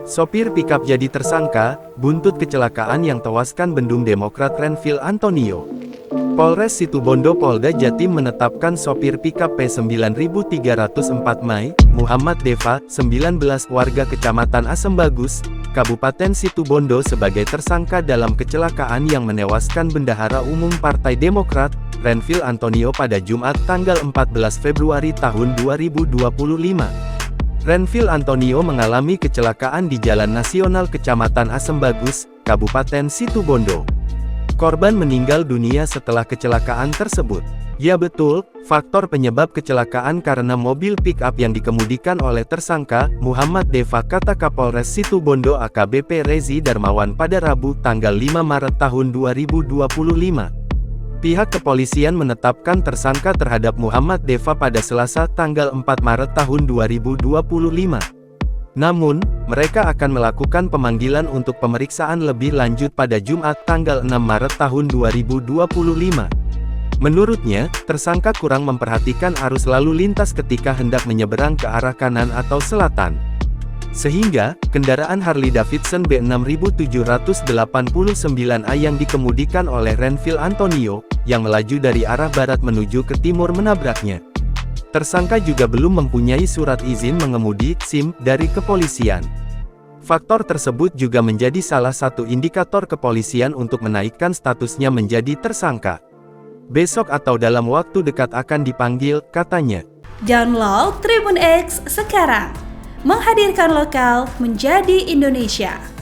Sopir pikap jadi tersangka, buntut kecelakaan yang tewaskan bendung Demokrat Renvil Antonio. Polres Situbondo Polda Jatim menetapkan sopir pikap P9304 Mai, Muhammad Deva, 19 warga Kecamatan Asembagus, Kabupaten Situbondo sebagai tersangka dalam kecelakaan yang menewaskan Bendahara Umum Partai Demokrat, Renvil Antonio pada Jumat tanggal 14 Februari tahun 2025. Renvil Antonio mengalami kecelakaan di Jalan Nasional Kecamatan Asembagus, Kabupaten Situbondo. Korban meninggal dunia setelah kecelakaan tersebut. Ya betul, faktor penyebab kecelakaan karena mobil pick-up yang dikemudikan oleh tersangka, Muhammad Deva, kata Kapolres Situbondo AKBP Rezi Darmawan pada Rabu tanggal 5 Maret tahun 2025. Pihak kepolisian menetapkan tersangka terhadap Muhammad Deva pada Selasa tanggal 4 Maret tahun 2025. Namun, mereka akan melakukan pemanggilan untuk pemeriksaan lebih lanjut pada Jumat tanggal 6 Maret tahun 2025. Menurutnya, tersangka kurang memperhatikan arus lalu lintas ketika hendak menyeberang ke arah kanan atau selatan. Sehingga, kendaraan Harley Davidson B6789A yang dikemudikan oleh Renvil Antonio, yang melaju dari arah barat menuju ke timur menabraknya. Tersangka juga belum mempunyai surat izin mengemudi (SIM) dari kepolisian. Faktor tersebut juga menjadi salah satu indikator kepolisian untuk menaikkan statusnya menjadi tersangka. Besok atau dalam waktu dekat akan dipanggil, katanya. Download Tribun X sekarang. Menghadirkan lokal menjadi Indonesia.